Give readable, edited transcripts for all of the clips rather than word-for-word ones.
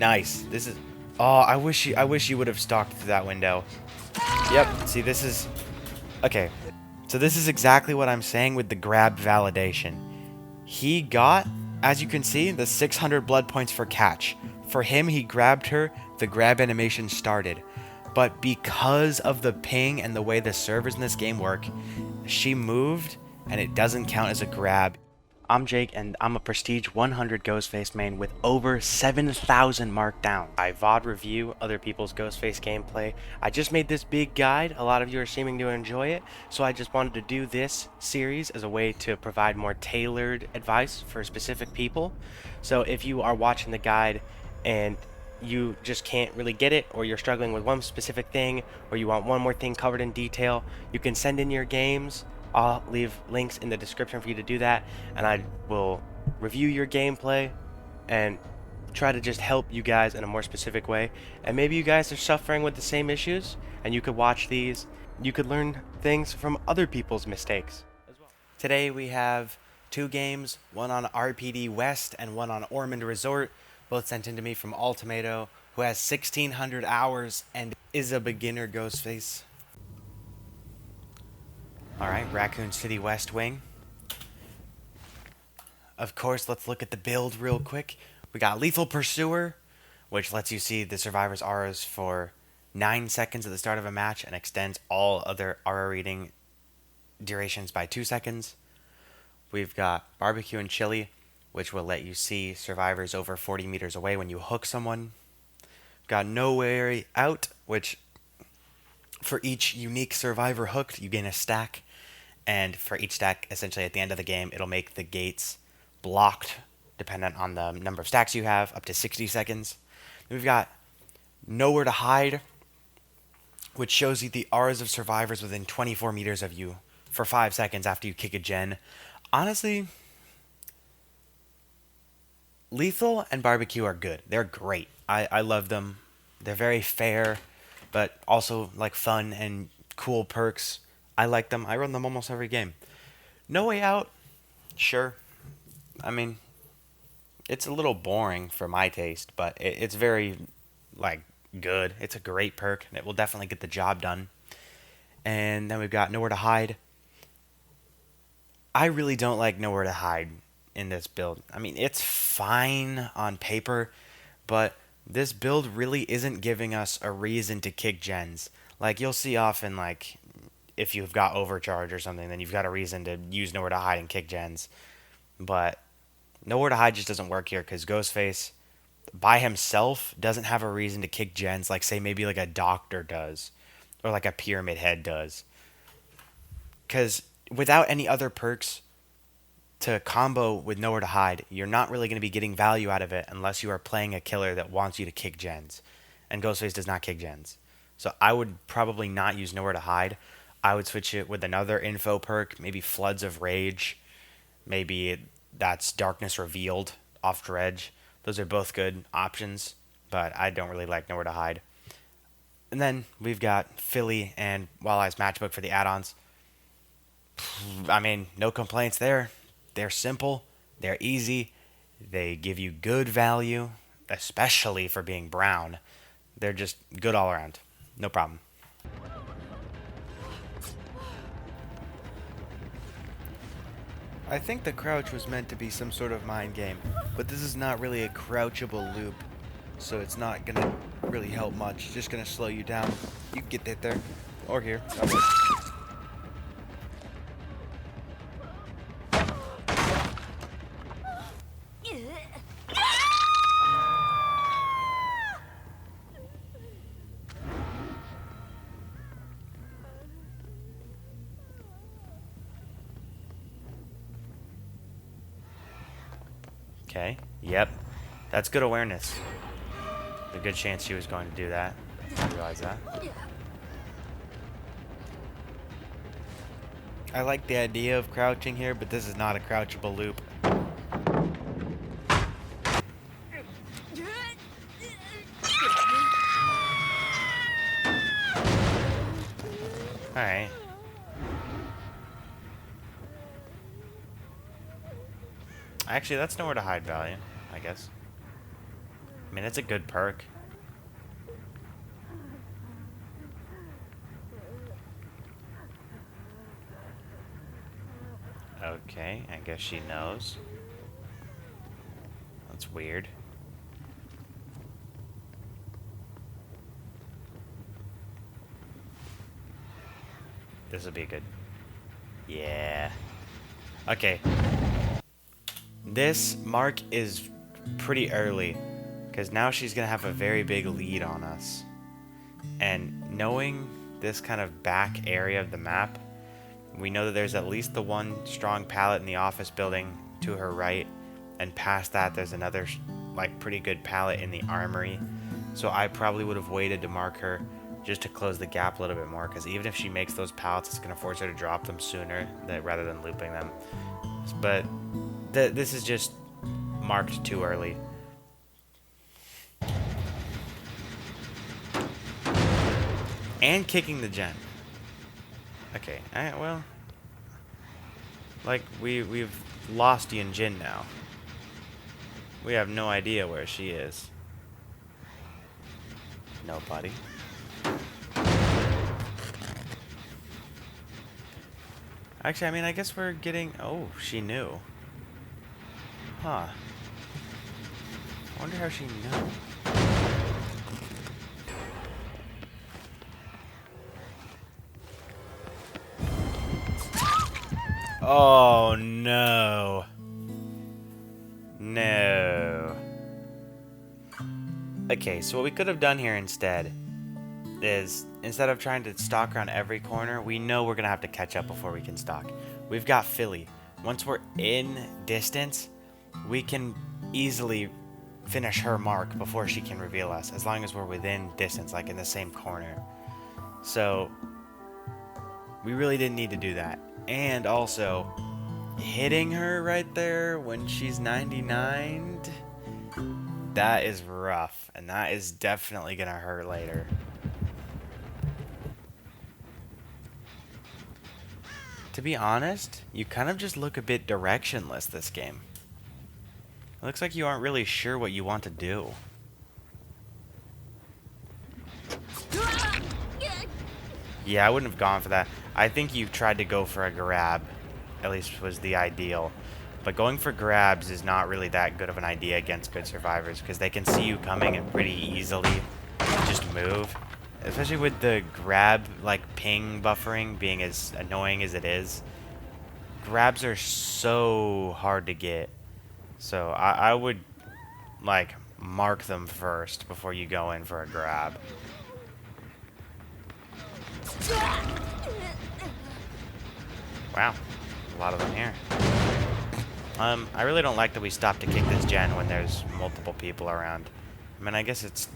Nice. This is... Oh, I wish you would have stalked through that window. Yep. See, this is... Okay. So this is exactly what I'm saying with the grab validation. He got, as you can see, the 600 blood points for catch. For him, he grabbed her, the grab animation started. But because of the ping and the way the servers in this game work, she moved, and it doesn't count as a grab. I'm Jake, and I'm a Prestige 100 Ghostface main with over 7,000 marked down. I VOD review other people's Ghostface gameplay. I just made this big guide. A lot of you are seeming to enjoy it, so I just wanted to do this series as a way to provide more tailored advice for specific people. So if you are watching the guide and you just can't really get it, or you're struggling with one specific thing, or you want one more thing covered in detail, you can send in your games. I'll leave links in the description for you to do that, and I will review your gameplay and try to just help you guys in a more specific way. And maybe you guys are suffering with the same issues, and you could watch these. You could learn things from other people's mistakes as well. Today we have two games, one on RPD West and one on Ormond Resort, both sent in to me from Ultimato, who has 1,600 hours and is a beginner Ghostface. Alright, Raccoon City West Wing. Of course, let's look at the build real quick. We got Lethal Pursuer, which lets you see the survivor's auras for 9 seconds at the start of a match and extends all other aura reading durations by 2 seconds. We've got Barbecue and Chili, which will let you see survivors over 40 meters away when you hook someone. We've got No Way Out, which for each unique survivor hooked, you gain a stack. And for each stack, essentially at the end of the game, it'll make the gates blocked, dependent on the number of stacks you have, up to 60 seconds. Then we've got Nowhere to Hide, which shows you the auras of survivors within 24 meters of you for 5 seconds after you kick a gen. Honestly, Lethal and Barbecue are good. They're great. I love them. They're very fair, but also like fun and cool perks. I like them. I run them almost every game. No Way Out, sure. I mean, it's a little boring for my taste, but it's very, like, good. It's a great perk, and it will definitely get the job done. And then we've got Nowhere to Hide. I really don't like Nowhere to Hide in this build. I mean, it's fine on paper, but this build really isn't giving us a reason to kick gens. Like, you'll see often, like, if you've got overcharge or something, then you've got a reason to use Nowhere to Hide and kick gens. But Nowhere to Hide just doesn't work here because Ghostface by himself doesn't have a reason to kick gens like, say, maybe like a doctor does or like a pyramid head does. Because without any other perks to combo with Nowhere to Hide, you're not really going to be getting value out of it unless you are playing a killer that wants you to kick gens. And Ghostface does not kick gens. So I would probably not use Nowhere to Hide. I would switch it with another info perk, maybe Floods of Rage. Maybe that's Darkness Revealed off Dredge. Those are both good options, but I don't really like Nowhere to Hide. And then we've got Philly and Walleye's Matchbook for the add-ons. I mean, no complaints there. They're simple. They're easy. They give you good value, especially for being brown. They're just good all around. No problem. I think the crouch was meant to be some sort of mind game, but this is not really a crouchable loop, so it's not gonna really help much. It's just gonna slow you down. You can get that there, or here. That works. Okay, yep. That's good awareness. A good chance she was going to do that. I realize that. I like the idea of crouching here, but this is not a crouchable loop. Alright. Actually, that's Nowhere to Hide value, I guess. I mean, it's a good perk. Okay, I guess she knows. That's weird. This will be good. Yeah. Okay. This mark is pretty early, because now she's going to have a very big lead on us. And knowing this kind of back area of the map, we know that there's at least the one strong pallet in the office building to her right, and past that there's another like pretty good pallet in the armory. So I probably would have waited to mark her just to close the gap a little bit more, because even if she makes those pallets, it's going to force her to drop them sooner rather than looping them. But this is just marked too early. And kicking the gen. Okay, well, like we've lost Yin Jin now. We have no idea where she is. Nobody. Actually, I mean, I guess we're getting... Oh, she knew. Huh. I wonder how she knew. Oh, no. No. Okay, so what we could have done here instead is, instead of trying to stalk around every corner, we know we're going to have to catch up before we can stalk. We've got Philly. Once we're in distance, we can easily finish her mark before she can reveal us, as long as we're within distance, like in the same corner. So, we really didn't need to do that. And also, hitting her right there when she's 99, that is rough, and that is definitely going to hurt later. To be honest, you kind of just look a bit directionless this game. It looks like you aren't really sure what you want to do. Yeah, I wouldn't have gone for that. I think you tried to go for a grab, at least was the ideal. But going for grabs is not really that good of an idea against good survivors, because they can see you coming and pretty easily just move. Especially with the grab, like, ping buffering being as annoying as it is. Grabs are so hard to get. So I would, like, mark them first before you go in for a grab. Wow, a lot of them here. I really don't like that we stopped to kick this gen when there's multiple people around. I mean, I guess it's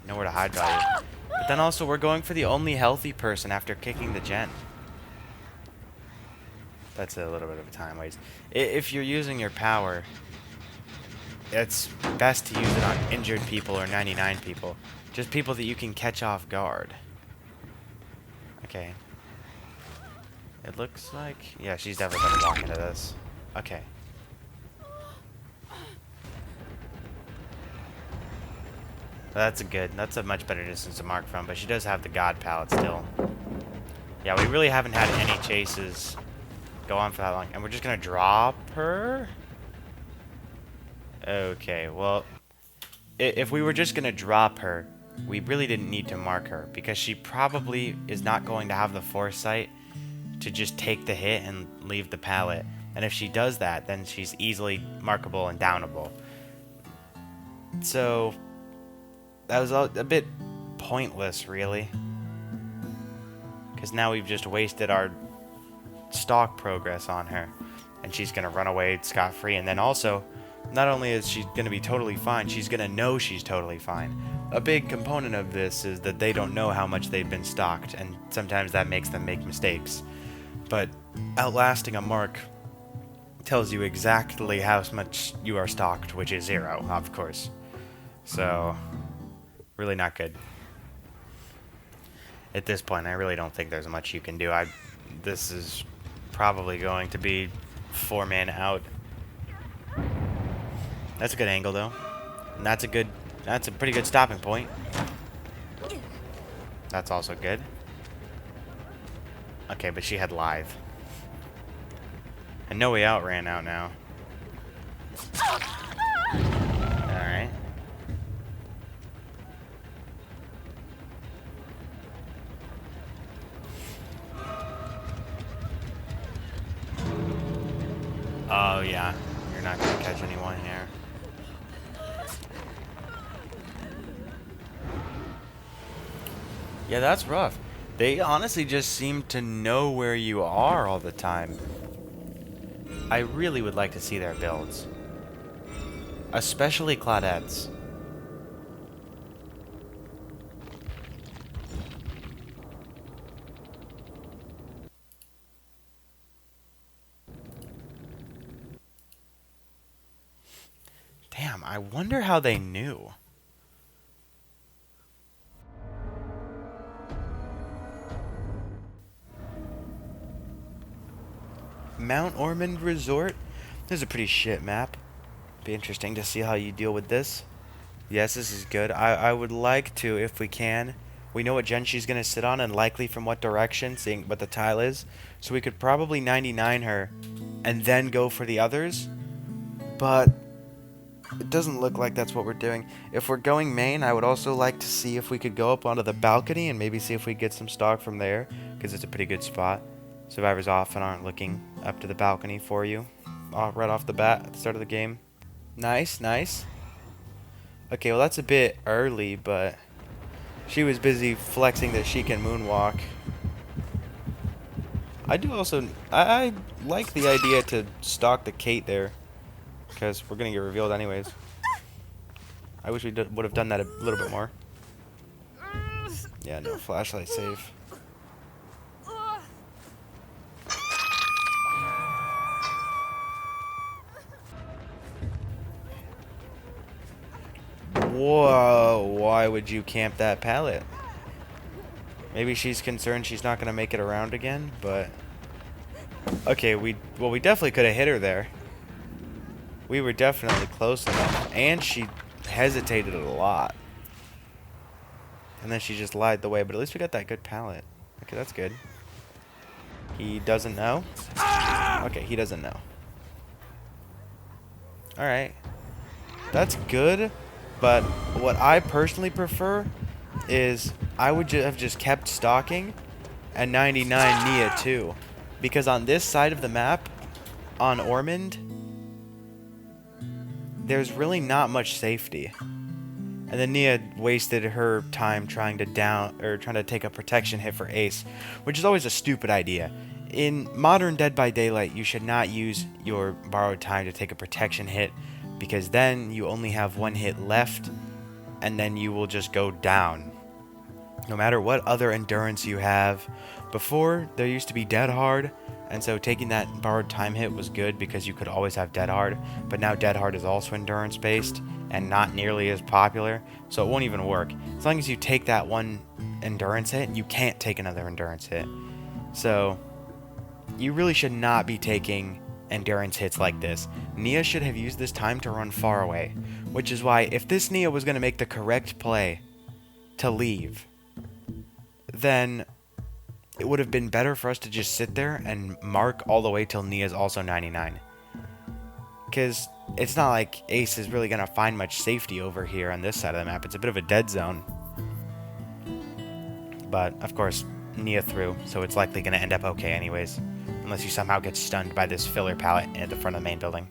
nowhere to hide value. But then also, we're going for the only healthy person after kicking the gen. That's a little bit of a time waste. If you're using your power, it's best to use it on injured people or 99 people. Just people that you can catch off guard. Okay. It looks like... Yeah, she's definitely going to walk into this. Okay. That's a much better distance to mark from, but she does have the God palette still. Yeah, we really haven't had any chases go on for that long. And we're just going to drop her? Okay, well, if we were just going to drop her, we really didn't need to mark her, because she probably is not going to have the foresight to just take the hit and leave the pallet. And if she does that, then she's easily markable and downable. So... that was a bit pointless, really. Because now we've just wasted our stock progress on her. And she's going to run away scot-free. And then also, not only is she going to be totally fine, she's going to know she's totally fine. A big component of this is that they don't know how much they've been stalked. And sometimes that makes them make mistakes. But outlasting a mark tells you exactly how much you are stalked, which is 0, of course. So... really not good. At this point, I really don't think there's much you can do. This is probably going to be 4-man out. That's a good angle, though. And that's a good That's a pretty good stopping point. That's also good. Okay, but she had live. And No Way Out ran out now. Alright. Oh, yeah. You're not going to catch anyone here. Yeah, that's rough. They honestly just seem to know where you are all the time. I really would like to see their builds. Especially Claudette's. Damn, I wonder how they knew. Mount Ormond Resort? This is a pretty shit map. Be interesting to see how you deal with this. Yes, this is good. I would like to, if we can. We know what gen she's going to sit on and likely from what direction, seeing what the tile is. So we could probably 99 her and then go for the others. But it doesn't look like that's what we're doing. If we're going main, I would also like to see if we could go up onto the balcony and maybe see if we get some stock from there, because it's a pretty good spot. Survivors often aren't looking up to the balcony for you right off the bat at the start of the game. Nice, nice. Okay, well that's a bit early, but she was busy flexing that she can moonwalk. I like the idea to stalk the Kate there, because we're gonna get revealed anyways. I wish we would have done that a little bit more. Yeah, no, flashlight safe. Whoa, why would you camp that pallet? Maybe she's concerned she's not going to make it around again, but... Okay, we definitely could have hit her there. We were definitely close enough, and she hesitated a lot. And then she just lied the way, but at least we got that good pallet. Okay, that's good. He doesn't know? Okay, he doesn't know. Alright. That's good. But what I personally prefer is I would have just kept stalking and 99 Nia too. Because on this side of the map, on Ormond, there's really not much safety. And then Nia wasted her time trying to take a protection hit for Ace, which is always a stupid idea. In modern Dead by Daylight, you should not use your borrowed time to take a protection hit, because then you only have one hit left, and then you will just go down. No matter what other endurance you have. Before, there used to be Dead Hard, and so taking that borrowed time hit was good because you could always have Dead Hard, but now Dead Hard is also endurance based, and not nearly as popular, so it won't even work. As long as you take that one endurance hit, you can't take another endurance hit. So, you really should not be taking endurance hits like this. Nia should have used this time to run far away, which is why if this Nia was going to make the correct play to leave, then it would have been better for us to just sit there and mark all the way till Nia's also 99. Because it's not like Ace is really going to find much safety over here on this side of the map. It's a bit of a dead zone. But, of course, Nia threw, so it's likely going to end up okay anyways. Unless you somehow get stunned by this filler pallet at the front of the main building.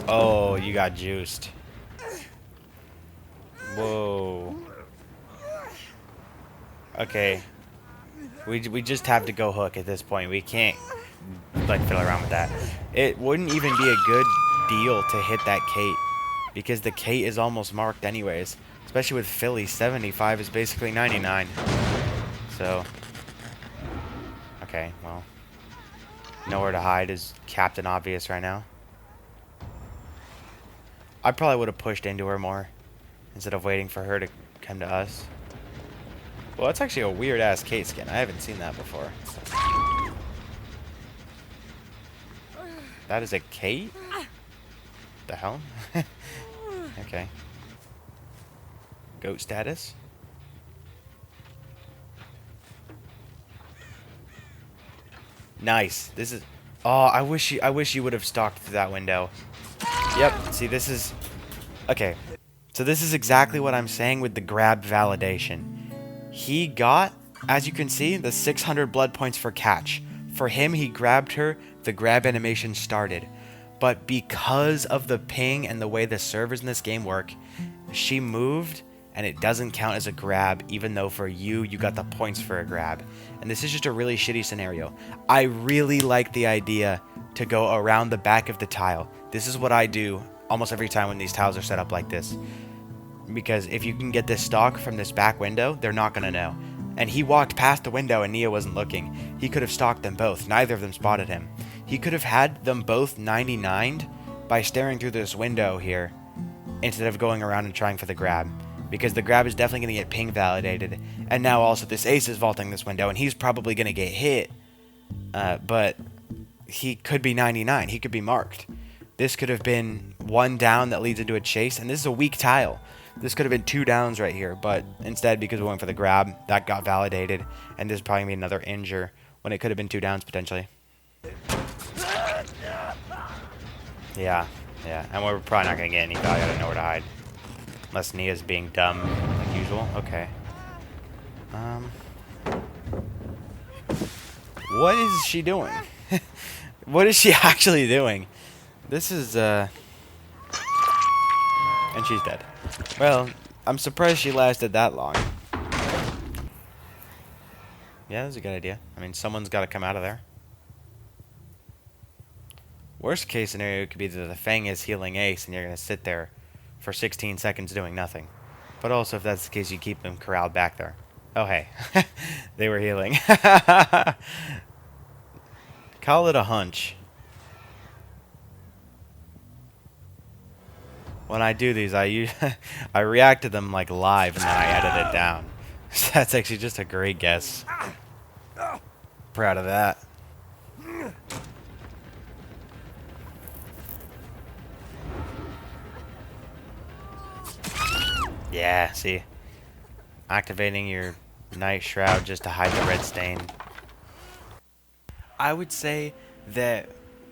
Oh, you got juiced. Whoa. Okay. We just have to go hook at this point. We can't, like, fiddle around with that. It wouldn't even be a good deal to hit that Kate, because the Kate is almost marked anyways. Especially with Philly, 75 is basically 99. So, okay, well, nowhere to hide is Captain Obvious right now. I probably would have pushed into her more instead of waiting for her to come to us. Well, that's actually a weird-ass Kate skin. I haven't seen that before. That is a Kate? The hell? Okay. Goat status. Nice. This is... Oh, I wish you would have stalked through that window. Yep. See, this is... Okay. So this is exactly what I'm saying with the grab validation. He got, as you can see, the 600 blood points for catch. For him, he grabbed her, the grab animation started. But because of the ping and the way the servers in this game work, she moved and it doesn't count as a grab, even though for you got the points for a grab. And this is just a really shitty scenario. I really like the idea to go around the back of the tile. This is what I do almost every time when these tiles are set up like this. Because if you can get this stock from this back window, they're not going to know. And he walked past the window and Nia wasn't looking. He could have stalked them both. Neither of them spotted him. He could have had them both 99'd by staring through this window here instead of going around and trying for the grab. Because the grab is definitely going to get ping validated. And now also this ace is vaulting this window and he's probably going to get hit. But he could be 99. He could be marked. This could have been one down that leads into a chase. And this is a weak tile. This could have been 2 downs right here, but instead, because we went for the grab, that got validated, and this is probably going to be another injure when it could have been 2 downs, potentially. Yeah, and we're probably not going to get any value out of nowhere to hide. Unless Nia's being dumb, like usual. Okay. What is she doing? What is she actually doing? This is, And she's dead. Well, I'm surprised she lasted that long. Yeah, that's a good idea. I mean, someone's got to come out of there. Worst case scenario could be that the Fang is healing Ace and you're going to sit there for 16 seconds doing nothing. But also, if that's the case, you keep them corralled back there. Oh, hey. They were healing. Call it a hunch. When I do these, I react to them like live and then I edit it down. So that's actually just a great guess. Proud of that. Yeah, see. Activating your Night Shroud just to hide the red stain. I would say that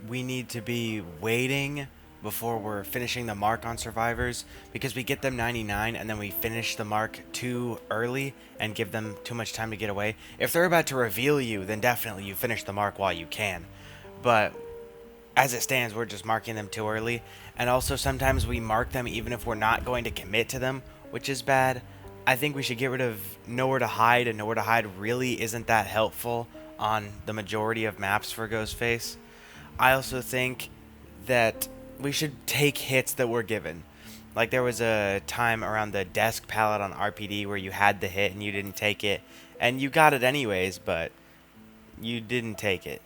we need to be waiting before we're finishing the mark on survivors, because we get them 99 and then we finish the mark too early and give them too much time to get away. If they're about to reveal you, then definitely you finish the mark while you can. But as it stands, we're just marking them too early. And also sometimes we mark them even if we're not going to commit to them, which is bad. I think we should get rid of nowhere to hide, and nowhere to hide really isn't that helpful on the majority of maps for Ghostface. I also think that we should take hits that we're given. Like there was a time around the desk pallet on RPD where you had the hit and you didn't take it. And you got it anyways, but you didn't take it.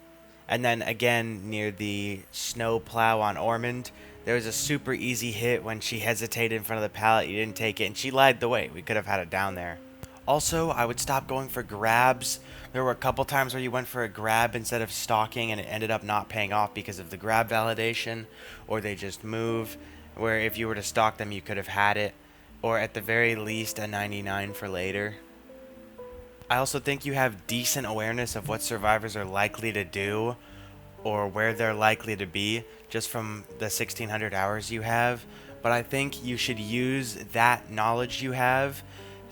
And then again near the snow plow on Ormond, there was a super easy hit when she hesitated in front of the pallet. You didn't take it and she lied the way. We could have had it down there. Also, I would stop going for grabs. There were a couple times where you went for a grab instead of stalking and it ended up not paying off because of the grab validation, or they just move, where if you were to stalk them you could have had it, or at the very least a 99 for later. I also think you have decent awareness of what survivors are likely to do or where they're likely to be just from the 1600 hours you have, but I think you should use that knowledge you have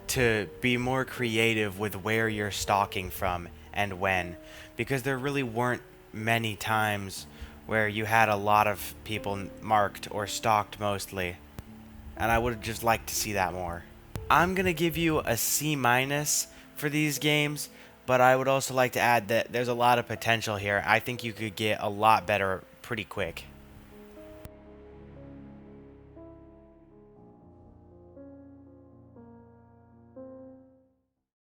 to be more creative with where you're stalking from and when, because there really weren't many times where you had a lot of people marked or stalked mostly, and I would just like to see that more. I'm gonna give you a C- for these games, but I would also like to add that there's a lot of potential here. I think you could get a lot better pretty quick.